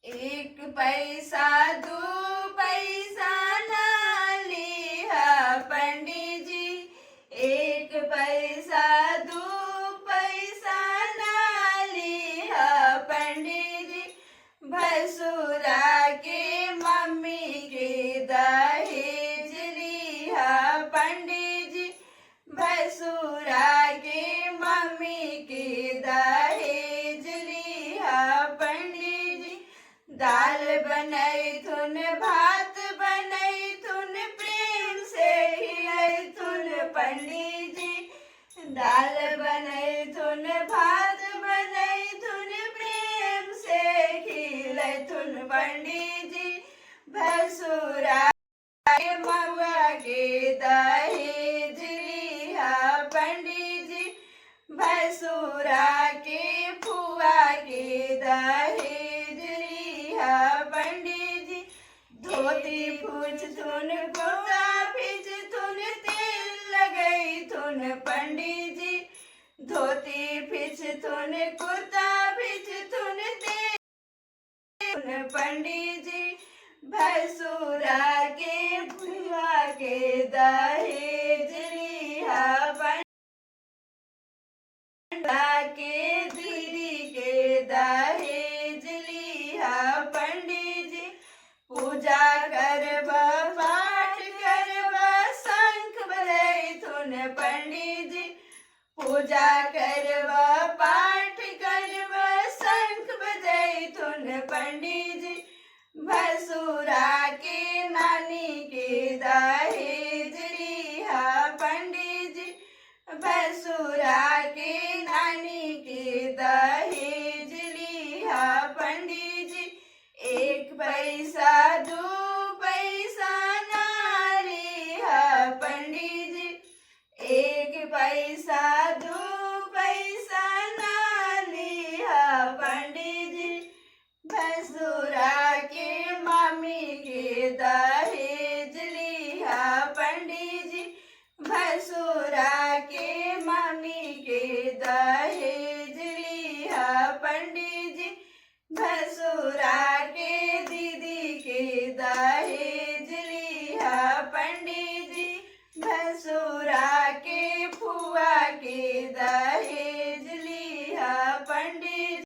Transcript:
एक पैसा दो पैसा ना लिहा पंडित जी, एक पैसा दो पैसा ना लिहा पंडित जी, भसुरा के मम्मी के दहेज लिहा पंडित जी, भसुरा के मम्मी के दहेज लिहा पंडित जी, दाल बनैथुन भात बनैथुन प्रेम से खिलैथुन पंडित जी, दाल बनैथुन भात बनैथुन प्रेम से खिलैथुन पंडित जी, भसुरा के महुआ के दहेज लिहा पंडित जी, भसुरा के फुआ के दहेज लिहा पंडित जी, धोती पूछथुन कुर्ता फिचथुन तेल लगैथुन पंडित जी, धोती फिचथुन कुर्ता फिचथुन तेल पंडित जी, भसुरा के फुआ के दहेज लिहा पंडा के दीदी के दहेज लिहा पंडित जी, पूजा करब पाठ करब शंख बजैथुन पंडित जी, पूजा करब पाठ करब शंख बजैथुन पंडित जी, भसुरा के नानी के दहेज लिहा पंडित जी, भसुरा के नानी के दहेज लिहा पंडित जी, एक पैसा दो पैसा ना लिहा पंडित जी, एक पैसा दो पैसा ना लिहा पंडित जी, भसुरा के मम्मी के दहेज लिहा पंडित जी, भसुरा